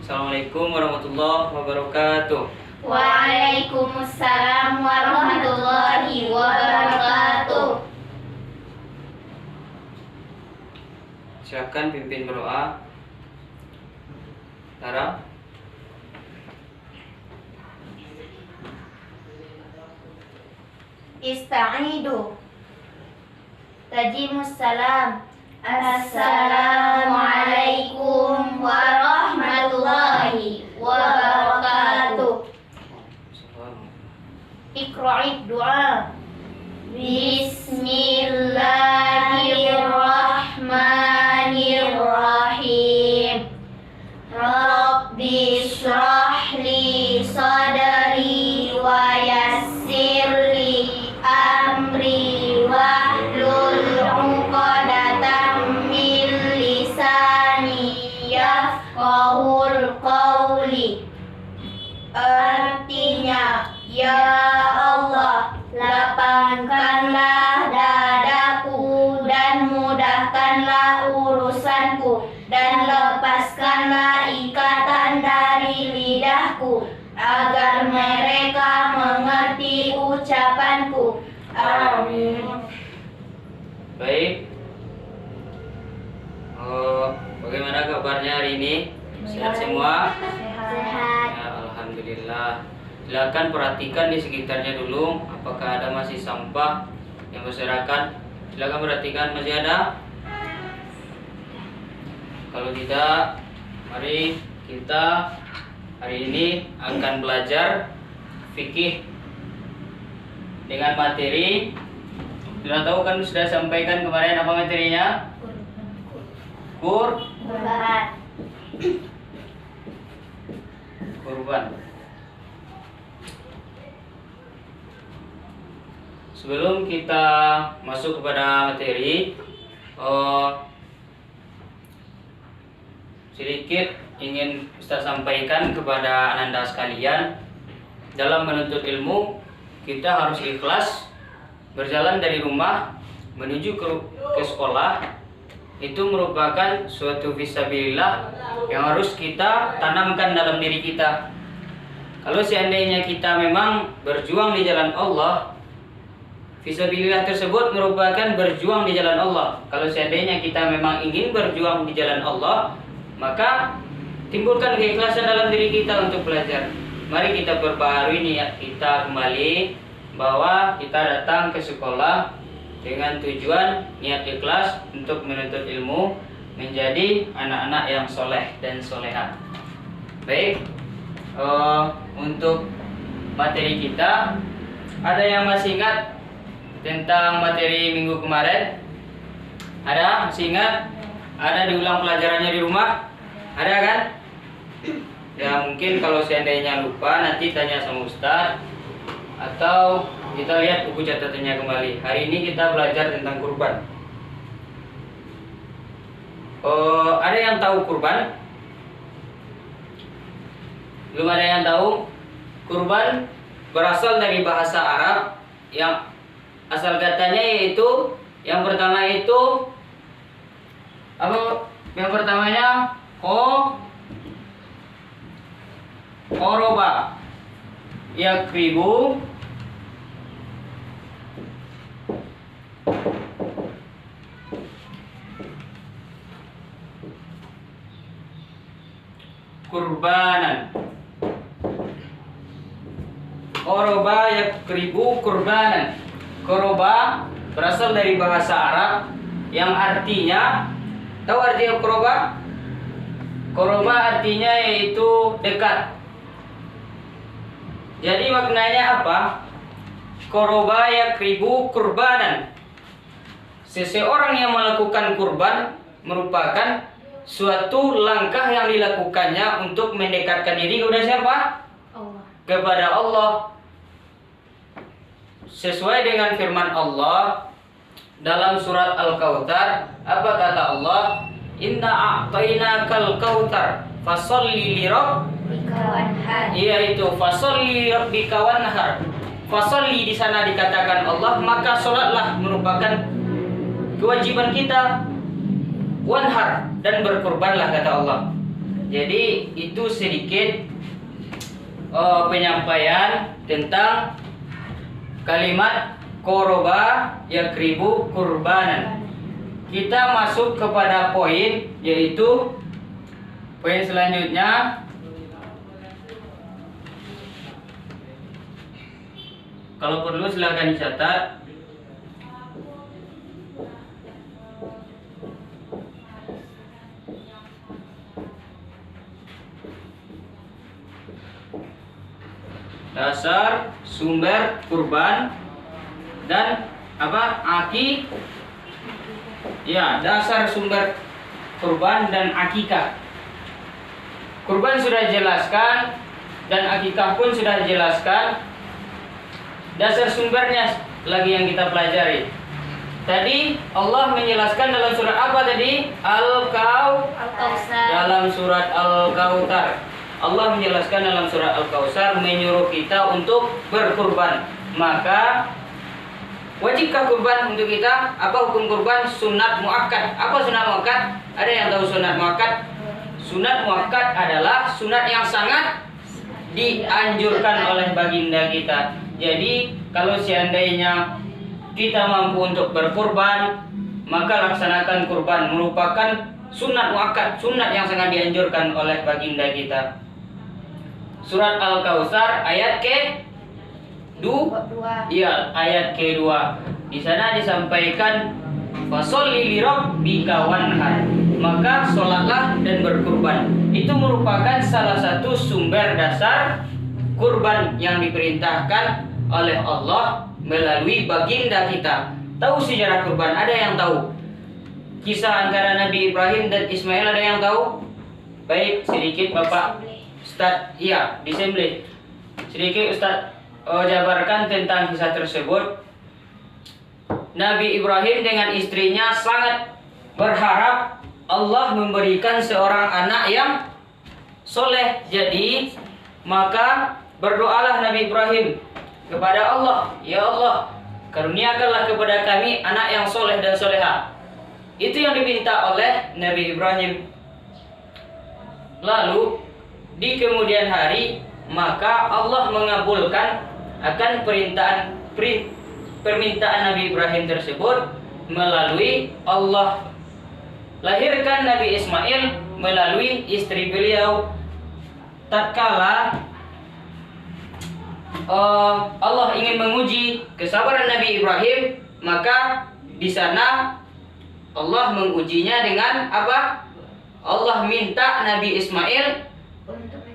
Assalamualaikum warahmatullahi wabarakatuh. Waalaikumsalam warahmatullahi wabarakatuh. Silakan pimpin berdoa. Tara. Ista'idu. Tajimus salam. Assalamualaikum warahmatullahi wabarakatuh. Iqra'id doa. Bismillahirrahmanirrahim. Rabbi shrah li sadri wa yassir li amri wahlul 'uqdatam min lisani yafqahul qawli. Artinya, ya Allah, lapangkanlah dadaku dan mudahkanlah urusanku, dan lepaskanlah ikatan dari lidahku, agar mereka mengerti ucapanku. Amin. Baik. Bagaimana kabarnya hari ini? Sehat semua? Sehat. Ya, alhamdulillah. Silakan perhatikan di sekitarnya dulu, apakah ada masih sampah yang berserakan. Silakan perhatikan, masih ada? Kalau tidak, mari kita hari ini akan belajar fikih dengan materi. Sudah tahu kan, sudah sampaikan kemarin apa materinya? Kurban. Sebelum kita masuk kepada materi, sedikit ingin Ustaz sampaikan kepada Ananda sekalian. Dalam menuntut ilmu, kita harus ikhlas. Berjalan dari rumah menuju ke sekolah itu merupakan suatu fisabilillah yang harus kita tanamkan dalam diri kita. Kalau seandainya kita memang berjuang di jalan Allah, fisabilillah tersebut merupakan berjuang di jalan Allah. Kalau seandainya kita memang ingin berjuang di jalan Allah, maka timbulkan keikhlasan dalam diri kita untuk belajar. Mari kita perbaharui niat kita kembali, bahwa kita datang ke sekolah dengan tujuan niat ikhlas untuk menuntut ilmu, menjadi anak-anak yang soleh dan soleha. Baik, untuk materi kita, ada yang masih ingat tentang materi minggu kemarin? Ada? Masih ingat? Ada diulang pelajarannya di rumah? Ada kan? Ya, mungkin kalau seandainya lupa nanti tanya sama Ustaz, atau kita lihat buku catatannya kembali. Hari ini kita belajar tentang kurban. Ada yang tahu kurban? Belum ada yang tahu? Kurban berasal dari bahasa Arab yang asal katanya yaitu, yang pertama itu apa? Yang pertamanya qoroba yakribu kurbanan. Qoroba yakribu kurbanan. Qoroba berasal dari bahasa Arab yang artinya, tahu artinya qoroba? Qoroba artinya yaitu dekat. Jadi maknanya apa? Qoroba yakribu kurbanan. Seseorang yang melakukan kurban merupakan suatu langkah yang dilakukannya untuk mendekatkan diri kepada siapa? Allah. Kepada Allah. Sesuai dengan firman Allah dalam surat Al-Kautsar, apa kata Allah? Inna a'tainakal kautsar fasholli li rabbika wanhar. Yaitu fasholli li rabbika wanhar. Fasholli di sana dikatakan Allah, maka salatlah merupakan kewajiban kita. Wanhar, dan berkorbanlah kata Allah. Jadi itu sedikit penyampaian tentang kalimat koroba yakribu kurbanan. Kita masuk kepada poin, yaitu poin selanjutnya. Kalau perlu silakan dicatat. Dasar sumber kurban dan aki. Ya, dasar sumber kurban dan akikah. Kurban sudah dijelaskan dan akikah pun sudah dijelaskan. Dasar sumbernya lagi yang kita pelajari. Tadi Allah menjelaskan dalam surat apa tadi? Al-Kautsar. Dalam surat Al-Kautsar. Allah menjelaskan dalam surat Al-Kautsar menyuruh kita untuk berkurban. Maka wajibkah kurban untuk kita? Apa hukum kurban? Sunat muakkad. Apa sunat muakkad? Ada yang tahu sunat muakkad? Sunat muakkad adalah sunat yang sangat dianjurkan oleh baginda kita. Jadi kalau seandainya kita mampu untuk berkurban, maka laksanakan kurban. Merupakan sunat muakkad, sunat yang sangat dianjurkan oleh baginda kita. Surat Al-Kautsar ayat ke-2. Iya, ayat ke-2. Di sana disampaikan fasholli lirabbika wanhar. Maka sholatlah dan berkurban. Itu merupakan salah satu sumber dasar kurban yang diperintahkan oleh Allah melalui baginda kita. Tahu sejarah kurban? Ada yang tahu? Kisah antara Nabi Ibrahim dan Ismail ada yang tahu? Baik, sedikit Bapak Ustaz, iya, disembelih. Sedikit Ustaz jabarkan tentang kisah tersebut. Nabi Ibrahim dengan istrinya sangat berharap Allah memberikan seorang anak yang soleh. Jadi maka berdoalah Nabi Ibrahim kepada Allah, ya Allah, karuniakanlah kepada kami anak yang soleh dan soleha. Itu yang diminta oleh Nabi Ibrahim. Lalu di kemudian hari maka Allah mengabulkan akan permintaan Nabi Ibrahim tersebut melalui Allah lahirkan Nabi Ismail melalui istri beliau. Tatkala Allah ingin menguji kesabaran Nabi Ibrahim, maka di sana Allah mengujinya dengan apa? Allah minta Nabi Ismail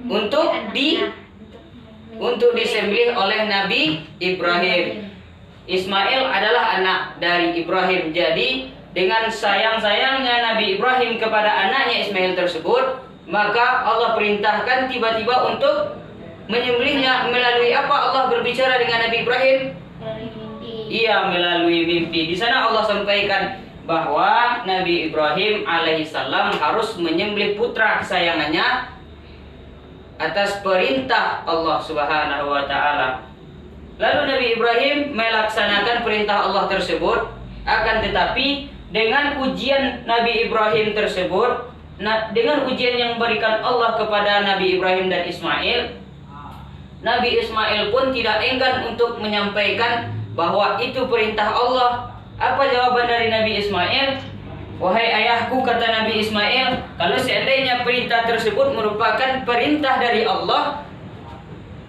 untuk disembelih oleh Nabi Ibrahim. Ismail adalah anak dari Ibrahim. Jadi dengan sayang-sayangnya Nabi Ibrahim kepada anaknya Ismail tersebut, maka Allah perintahkan tiba-tiba untuk menyembelihnya. Melalui apa Allah berbicara dengan Nabi Ibrahim? Iya, melalui mimpi. Di sana Allah sampaikan bahwa Nabi Ibrahim alaihissalam harus menyembelih putra kesayangannya atas perintah Allah Subhanahu wa taala. Lalu Nabi Ibrahim melaksanakan perintah Allah tersebut, akan tetapi dengan ujian Nabi Ibrahim tersebut, dengan ujian yang berikan Allah kepada Nabi Ibrahim dan Ismail, Nabi Ismail pun tidak enggan untuk menyampaikan bahwa itu perintah Allah. Apa jawaban dari Nabi Ismail? Wahai ayahku, kata Nabi Ismail, kalau seandainya perintah tersebut merupakan perintah dari Allah,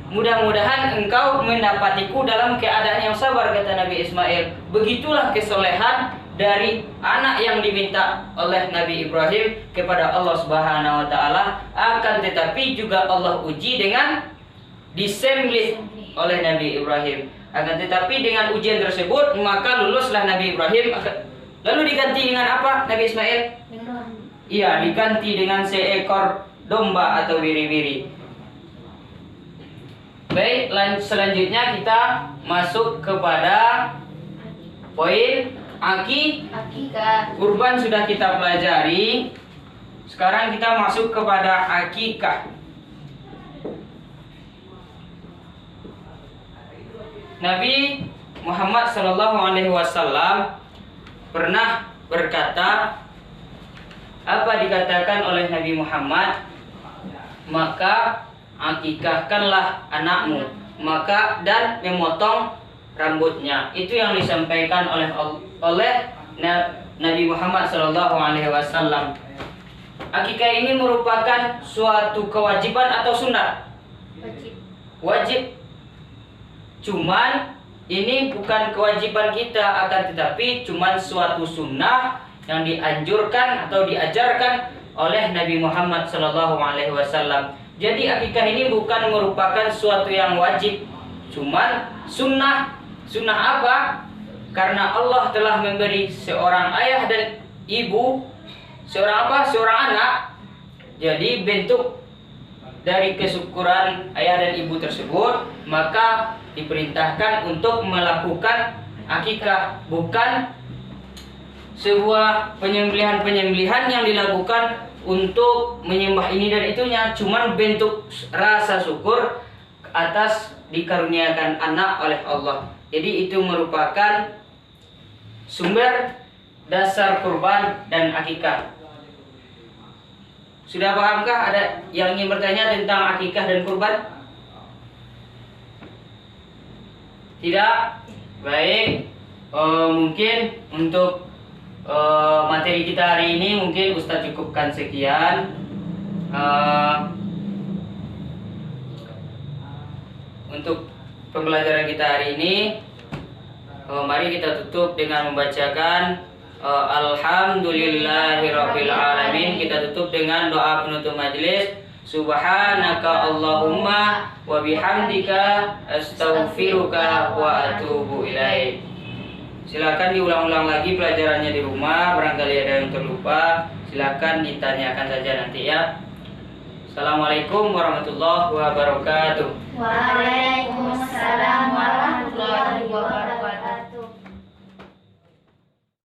mudah-mudahan engkau mendapatiku dalam keadaan yang sabar, kata Nabi Ismail. Begitulah kesolehan dari anak yang diminta oleh Nabi Ibrahim kepada Allah Subhanahu wa taala. Akan tetapi juga Allah uji dengan disembelih oleh Nabi Ibrahim. Akan tetapi dengan ujian tersebut maka luluslah Nabi Ibrahim. Lalu diganti dengan apa Nabi Ismail? Iya, diganti dengan seekor domba atau biri-biri. Baik, selanjutnya kita masuk kepada poin akikah. Kurban sudah kita pelajari. Sekarang kita masuk kepada akikah. Nabi Muhammad SAW pernah berkata, apa dikatakan oleh Nabi Muhammad? maka akikahkanlah anakmu, maka dan memotong rambutnya. Itu yang disampaikan oleh Nabi Muhammad SAW. Akikah ini merupakan suatu kewajiban atau sunat? Wajib. Cuman ini bukan kewajiban kita, akan tetapi cuman suatu sunnah yang dianjurkan atau diajarkan oleh Nabi Muhammad SAW. Jadi akikah ini bukan merupakan suatu yang wajib, cuman sunnah. Sunnah apa? Karena Allah telah memberi seorang ayah dan ibu, seorang anak. Jadi bentuk dari kesyukuran ayah dan ibu tersebut, maka diperintahkan untuk melakukan akikah, bukan sebuah penyembelihan yang dilakukan untuk menyembah ini dan itunya, cuman bentuk rasa syukur atas dikaruniakan anak oleh Allah. Jadi itu merupakan sumber dasar kurban dan akikah. Sudah pahamkah? Ada yang ingin bertanya tentang akikah dan kurban? Tidak? Baik. Mungkin untuk materi kita hari ini mungkin Ustadz cukupkan sekian. Untuk pembelajaran kita hari ini, mari kita tutup dengan membacakan Alhamdulillahirabbil alamin. Kita tutup dengan doa penutup majelis. Subhanaka Allahumma wa bihamdika astaghfiruka wa atubu ilaik. Silakan diulang-ulang lagi pelajarannya di rumah. Barangkali ada yang terlupa, silakan ditanyakan saja nanti ya. Assalamualaikum warahmatullahi wabarakatuh. Waalaikumsalam.